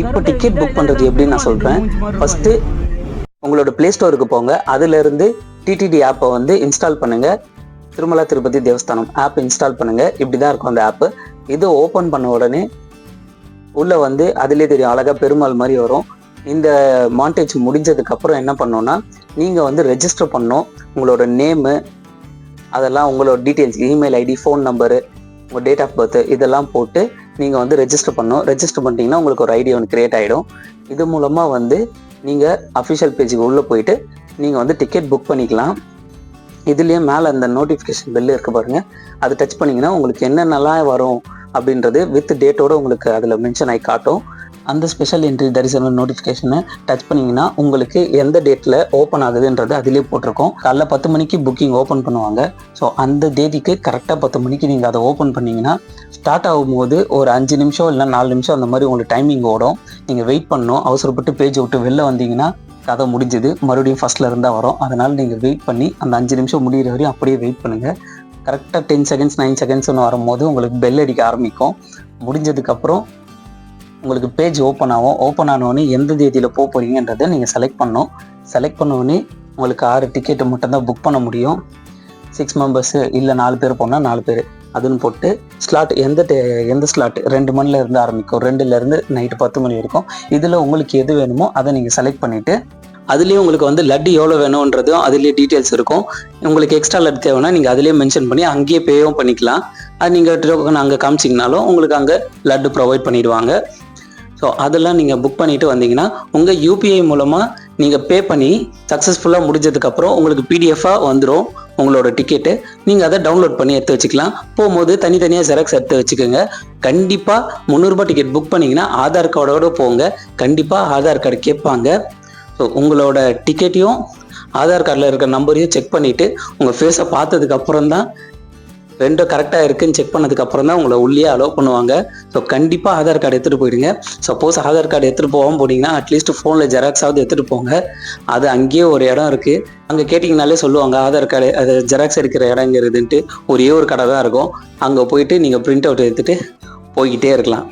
இப்போ ticket book பண்ணுறது எப்படின்னு நான் சொல்கிறேன். ஃபஸ்ட்டு உங்களோட ப்ளே ஸ்டோருக்கு போங்க. அதிலிருந்து டிடிடி ஆப்பை வந்து இன்ஸ்டால் பண்ணுங்கள். திருமலா திருப்பதி தேவஸ்தானம் ஆப் இன்ஸ்டால் பண்ணுங்கள். இப்படி தான் இருக்கும் அந்த ஆப்பு. இது ஓப்பன் பண்ண உடனே உள்ளே வந்து அதிலே தெரியும் அழகாக பெருமாள் மாதிரி வரும். இந்த மாண்டேஜ் முடிஞ்சதுக்கப்புறம் என்ன பண்ணோன்னா, நீங்கள் வந்து ரெஜிஸ்டர் பண்ணணும். உங்களோட நேமு, அதெல்லாம் உங்களோட details, email ID, phone number, உங்கள் டேட் ஆஃப் பர்த் இதெல்லாம் போட்டு நீங்கள் வந்து ரெஜிஸ்டர் பண்ணணும். ரெஜிஸ்டர் பண்ணிட்டீங்கன்னா உங்களுக்கு ஒரு ஐடி ஒன்று க்ரியேட் ஆகிடும். இது மூலமாக வந்து நீங்கள் அஃபிஷியல் பேஜுக்கு உள்ளே போயிட்டு நீங்கள் வந்து டிக்கெட் புக் பண்ணிக்கலாம். இதுலேயே மேலே அந்த நோட்டிஃபிகேஷன் பெல் இருக்க பாருங்கள், அது டச் பண்ணிங்கன்னா உங்களுக்கு என்னென்னலாம் வரும் அப்படின்றது வித் டேட்டோடு உங்களுக்கு அதில் மென்ஷன் ஆகி காட்டும். அந்த ஸ்பெஷல் என்ட்ரி தரிசன நோட்டிஃபிகேஷனை டச் பண்ணிங்கன்னா உங்களுக்கு எந்த டேட்டில் ஓப்பன் ஆகுதுன்றது அதிலே போட்டிருக்கோம். காலைல 10 மணிக்கு புக்கிங் ஓப்பன் பண்ணுவாங்க. ஸோ அந்த தேதிக்கு கரெக்டாக 10 மணிக்கு நீங்கள் அதை ஓப்பன் பண்ணிங்கன்னா ஸ்டார்ட் ஆகும்போது ஒரு 5 நிமிஷம் இல்லை 4 நிமிஷம் அந்த மாதிரி உங்களுக்கு டைமிங் ஓடும். நீங்கள் வெயிட் பண்ணணும். அவசரப்பட்டு பேஜை விட்டு வெளில வந்தீங்கன்னா கதை முடிஞ்சுது, மறுபடியும் ஃபஸ்ட்டில் இருந்தால் வரும். அதனால் நீங்கள் வெயிட் பண்ணி அந்த 5 நிமிஷம் முடிகிற வரையும் அப்படியே வெயிட் பண்ணுங்கள். கரெக்டாக 10 செகண்ட்ஸ் 9 செகண்ட்ஸ்னு வரும்போது உங்களுக்கு பெல் அடிக்க ஆரம்பிக்கும். முடிஞ்சதுக்கப்புறம் உங்களுக்கு பேஜ் ஓப்பன் ஆகும். ஓப்பன் ஆனோடனே எந்த தேதியில் போக போகிறீங்கன்றதை நீங்கள் செலக்ட் பண்ணணும். செலக்ட் பண்ணோடனே உங்களுக்கு 6 டிக்கெட்டு மட்டும்தான் புக் பண்ண முடியும். 6 மெம்பர்ஸு இல்லை 4 பேர் போனால் 4 பேர் அதுன்னு போட்டு ஸ்லாட் எந்த ஸ்லாட் 2 மணிலேருந்து ஆரம்பிக்கும், 2லேருந்து நைட்டு 10 மணி வரைக்கும். இதில் உங்களுக்கு எது வேணுமோ அதை நீங்கள் செலக்ட் பண்ணிவிட்டு அதுலேயும் உங்களுக்கு வந்து லட்டு எவ்வளோ வேணுன்றதும் அதுலேயே டீட்டெயில்ஸ் இருக்கும். உங்களுக்கு எக்ஸ்ட்ரா லட்டு தேவைன்னா நீங்கள் அதிலேயே மென்ஷன் பண்ணி அங்கேயே பேவும் பண்ணிக்கலாம். அது நீங்கள் டோக்கன் அங்கே காமிச்சிங்கனாலும் உங்களுக்கு அங்கே லட்டு ப்ரொவைட் பண்ணிடுவாங்க. ஸோ அதெல்லாம் நீங்கள் புக் பண்ணிவிட்டு வந்தீங்கன்னா உங்கள் யூபிஐ மூலமாக நீங்கள் பே பண்ணி சக்ஸஸ்ஃபுல்லாக முடிஞ்சதுக்கப்புறம் உங்களுக்கு பிடிஎஃபாக வந்துடும் உங்களோட டிக்கெட்டு. நீங்கள் அதை டவுன்லோட் பண்ணி எடுத்து வச்சுக்கலாம். போகும்போது தனித்தனியாக ஜெராக்ஸ் எடுத்து வச்சுக்கோங்க. கண்டிப்பாக 300 ரூபாய் டிக்கெட் புக் பண்ணிங்கன்னா ஆதார் கார்டோடு போங்க. கண்டிப்பாக ஆதார் கார்டு கேட்பாங்க. ஸோ உங்களோட டிக்கெட்டையும் ஆதார் கார்டில் இருக்கிற நம்பரையும் செக் பண்ணிவிட்டு உங்கள் ஃபேஸை பார்த்ததுக்கப்புறம் தான் ரெண்டும் கரெக்டாக இருக்குன்னு செக் பண்ணதுக்கப்புறம் தான் உங்களை உள்ளே அலோவ் பண்ணுவாங்க. ஸோ கண்டிப்பாக ஆதார் கார்டு எடுத்துகிட்டு போயிடுங்க. சப்போஸ் ஆதார் கார்டு எடுத்துகிட்டு போகாமல் போனீங்கன்னா அட்லீஸ்ட் ஃபோனில் ஜெராக்ஸாவது எடுத்துகிட்டு போங்க. அது அங்கேயே ஒரு இடம் இருக்குது, அங்கே கேட்டிங்கனாலே சொல்லுவாங்க ஆதார் கார்டு அது ஜெராக்ஸ் எடுக்கிற இடங்கிறதுன்ட்டு. ஒரே ஒரு கடை தான் இருக்கும். அங்கே போயிட்டு நீங்கள் பிரிண்ட் அவுட் எடுத்துகிட்டு போய்கிட்டே இருக்கலாம்.